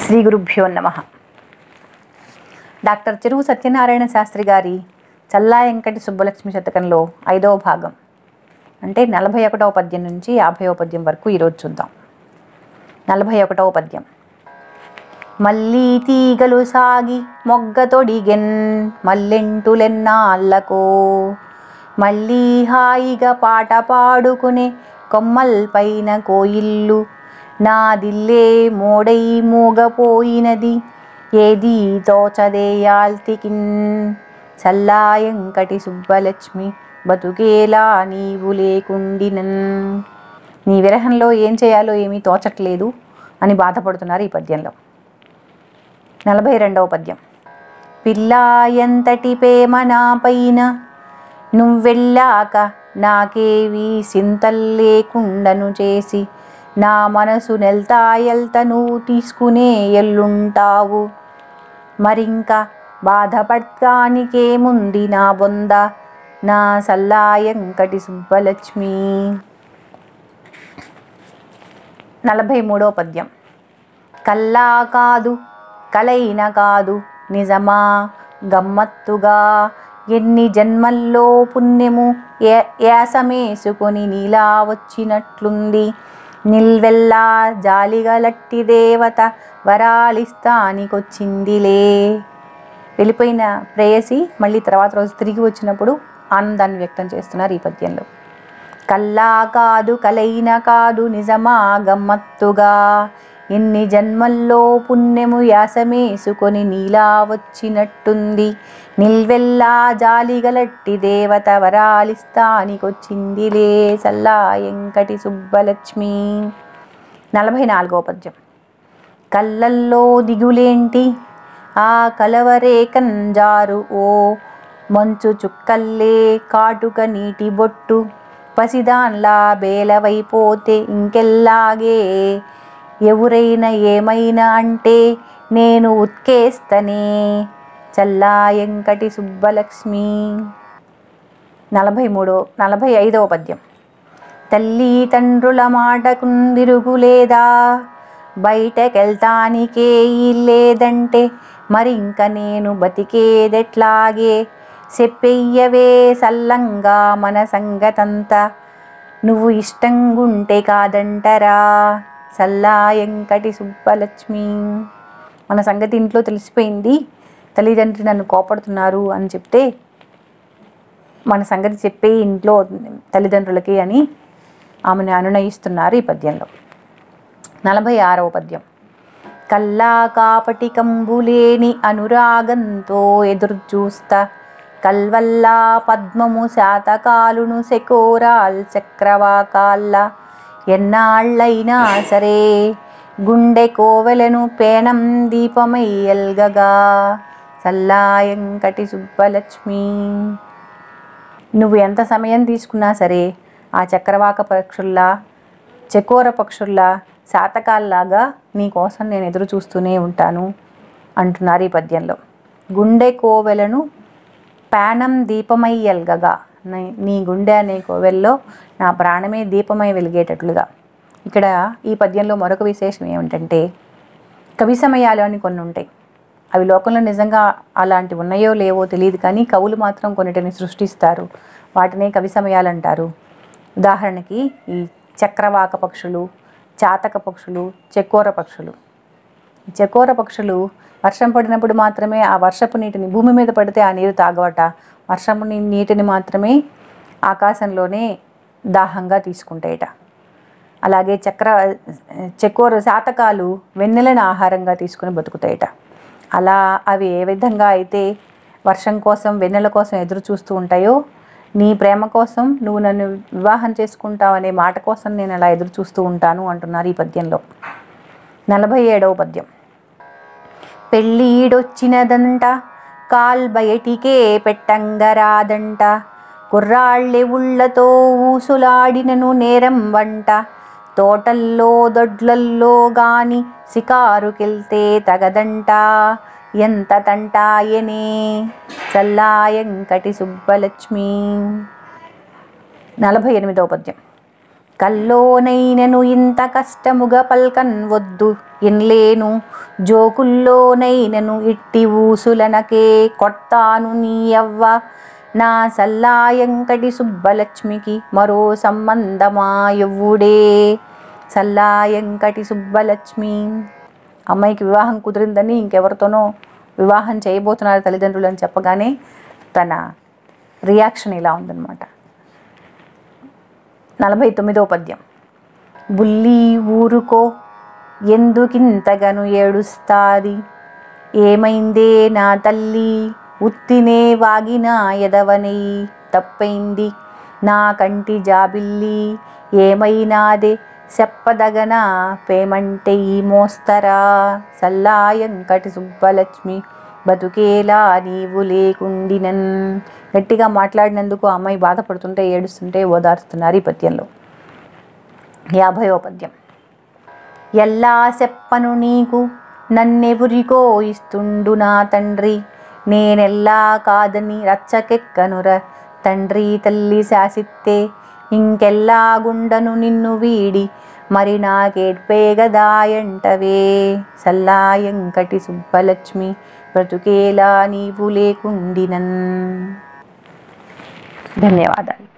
శ్రీ గురుభ్యో నమః. డాక్టర్ చెరువు సత్యనారాయణ శాస్త్రి గారి చల్లా వెంకటి సుబ్బలక్ష్మి శతకంలో 5వ భాగం అంటే 41వ పద్యం నుంచి 50వ పద్యం వరకు ఈరోజు చూద్దాం. 41వ పద్యం. మల్లీ తీగలు సాగి మొగ్గ తొడిగెన్ మల్లెంటులెన్నాళ్ళకో, మళ్ళీ హాయిగా పాట పాడుకునే కొమ్మల్పైన కోయిల్లు, నాదిల్లే మోడై మూగపోయినది ఏదీ తోచదేయాల్తికిన్, చల్లా వెంకటి సుబ్బలక్ష్మి బతుకేలా నీవు లేకుండినన్. నీ విరహంలో ఏం చేయాలో ఏమీ తోచట్లేదు అని బాధపడుతున్నారు ఈ పద్యంలో. 42వ పద్యం. పిల్లా ఎంతటి ప్రేమ నా పైన, నువ్వెళ్ళాక నాకేవి సింతల్లేకుండను చేసి, నా మనసు నెల్తాయల్త నువ్వు తీసుకునే ఎల్లుంటావు, మరింక బాధపడ్డానికేముంది నా బొంద, నా చల్లా వెంకటి సుబ్బలక్ష్మి. 43వ పద్యం. కల్లా కాదు కలైన కాదు నిజమా గమ్మత్తుగా, ఎన్ని జన్మల్లో పుణ్యము యాసమేసుకొని నీలా వచ్చినట్లుంది, నిల్వెల్లా జాలిగలట్టి దేవత వరాలిస్తానికొచ్చిందిలే. వెళ్ళిపోయిన ప్రేయసి మళ్ళీ తర్వాత రోజు తిరిగి వచ్చినప్పుడు ఆనందాన్ని వ్యక్తం చేస్తున్నారు ఈ పద్యంలో. కల్లా కాదు కలైన కాదు నిజమా గమ్మత్తుగా, ఎన్ని జన్మల్లో పుణ్యము యాసమేసుకొని నీలా వచ్చినట్టుంది, నిల్వెల్లా జాలిగలట్టి దేవత వరాలిస్తానికొచ్చిందిలే, చల్లా వెంకటి సుబ్బలక్ష్మి. 44వ పద్యం. కళ్ళల్లో దిగులేంటి ఆ కలవరే కంజారు, ఓ మంచు చుక్కల్లే కాటుక నీటి బొట్టు, పసిదాన్లా బేలవైపోతే ఇంకెల్లాగే, ఎవరైనా ఏమైనా అంటే నేను ఉత్కేస్తనే, చల్లా వెంకటి సుబ్బలక్ష్మి. 45వ పద్యం. తల్లి తండ్రుల మాటకుందిరుగులేదా, బయటకెళ్తానికే లేదంటే మరింక నేను బతికేదెట్లాగే, చెప్పెయ్యవే సల్లంగా మన సంగతంతా, నువ్వు ఇష్టంగుంటే కాదంటరా, చల్లా వెంకటి సుబ్బలక్ష్మి. మన సంగతి ఇంట్లో తెలిసిపోయింది, తల్లిదండ్రులు నన్ను కోపడుతున్నారు అని చెప్తే మన సంగతి చెప్పే ఇంట్లో తల్లిదండ్రులకి అని ఆమెను అనునయిస్తున్నారు ఈ పద్యంలో. 46వ పద్యం. కల్లా కాపటి కంబులేని అనురాగంతో ఎదురుచూస్తా, కల్వల్లా పద్మము శాతకాలును సెకోరాల్ చక్రవాకాల్లా, ఎన్నాళ్ళైనా సరే గుండె కోవెలను పేణం దీపమై ఎల్గగా, చల్లా వెంకటి సుబ్బలక్ష్మి. నువ్వు ఎంత సమయం తీసుకున్నా సరే ఆ చక్రవాక పక్షుల్లా చకోర పక్షుల్లా శాతకాల్లాగా నీ కోసం నేను ఎదురు చూస్తూనే ఉంటాను అంటున్నారు ఈ పద్యంలో. గుండె కోవెలను పేణం దీపమై ఎల్గగా, నీ గుండె అనే కోవెల్లో నా ప్రాణమే దీపమై వెలిగేటట్లుగా. ఇక్కడ ఈ పద్యంలో మరొక విశేషం ఏమిటంటే, కవి సమయాలు అని కొన్ని ఉంటాయి. అవి లోకంలో నిజంగా అలాంటివి ఉన్నాయో లేవో తెలియదు, కానీ కవులు మాత్రం కొన్నిటిని సృష్టిస్తారు. వాటినే కవి సమయాలు అంటారు. ఉదాహరణకి ఈ చక్రవాక పక్షులు, చాతక పక్షులు, చకోర పక్షులు. ఈ చకోర పక్షులు వర్షం పడినప్పుడు మాత్రమే ఆ వర్షపు నీటిని, భూమి మీద పడితే ఆ నీరు తాగవట, వర్షపు నీటిని మాత్రమే ఆకాశంలోనే దాహంగా తీసుకుంటాయట. అలాగే చకోర శాతకాలు వెన్నెలను ఆహారంగా తీసుకుని బతుకుతాయట. అలా అవి ఏ విధంగా అయితే వర్షం కోసం వెన్నెల కోసం ఎదురు చూస్తూ ఉంటాయో, నీ ప్రేమ కోసం నువ్వు నన్ను వివాహం చేసుకుంటావు అనే మాట కోసం నేను అలా ఎదురు చూస్తూ ఉంటాను అంటున్నారు ఈ పద్యంలో. 47వ పద్యం. పెళ్ళీడొచ్చినదంట కాల్ బయటికే పెట్టంగరాదంట, కుర్రాళ్ళె ఉళ్ళతో ఊసులాడినను నేరం వంట, తోటల్లో దొడ్లల్లో గాని సికారుకెళ్తే తగదంట, ఎంత తంటాయనే, చల్లా వెంకటి సుబ్బలక్ష్మి. 48వ పద్యం. కల్లోనైనను ఇంత కష్టముగా పల్కన్ వద్దు ఎన్లేను జోకుల్లోనైనను ఇట్టి ఊసులనకే కొట్టాను నీ అవ్వ నా సల్లాయంకటి సుబ్బలక్ష్మికి మరో సంబంధమా ఎవ్వుడే. సల్లాయంకటి సుబ్బలక్ష్మి అమ్మాయికి వివాహం కుదిరిందని ఇంకెవరితోనో వివాహం చేయబోతున్నారు తల్లిదండ్రులు అని చెప్పగానే తన రియాక్షన్ ఇలా ఉందన్నమాట. 49వ పద్యం. బుల్లి ఊరుకో ఎందుకింతగను ఏడుస్తాది ఏమైందే నా తల్లి ఉత్తినే వాగిన ఎదవనై తప్పైంది నా కంటి జాబిల్లి ఏమైనాదే చెప్పదగన పేమంటే ఈ మోస్తరా సల్లాయంకటి సుబ్బలక్ష్మి బతుకేలా నీవు లేకుండినన్. గట్టిగా మాట్లాడినందుకు అమ్మాయి బాధపడుతుంటే ఏడుస్తుంటే ఓదారుస్తున్నారు ఈ పద్యంలో. 50వ పద్యం. ఎల్లా చెప్పను నీకు నన్నెవురికో ఇస్తుండు నా తండ్రి నేనెల్లా కాదని రచ్చకెక్కనుర తండ్రి తల్లి శాసిత్తే ఇంకెల్లా గుండను నిన్ను వీడి మరి నాకేడ్పే గదాయంటవే సల్లాయంకటి సుబ్బలక్ష్మి బ్రతుకేలా నీవు లేకుండినన్. ధన్యవాదాలు.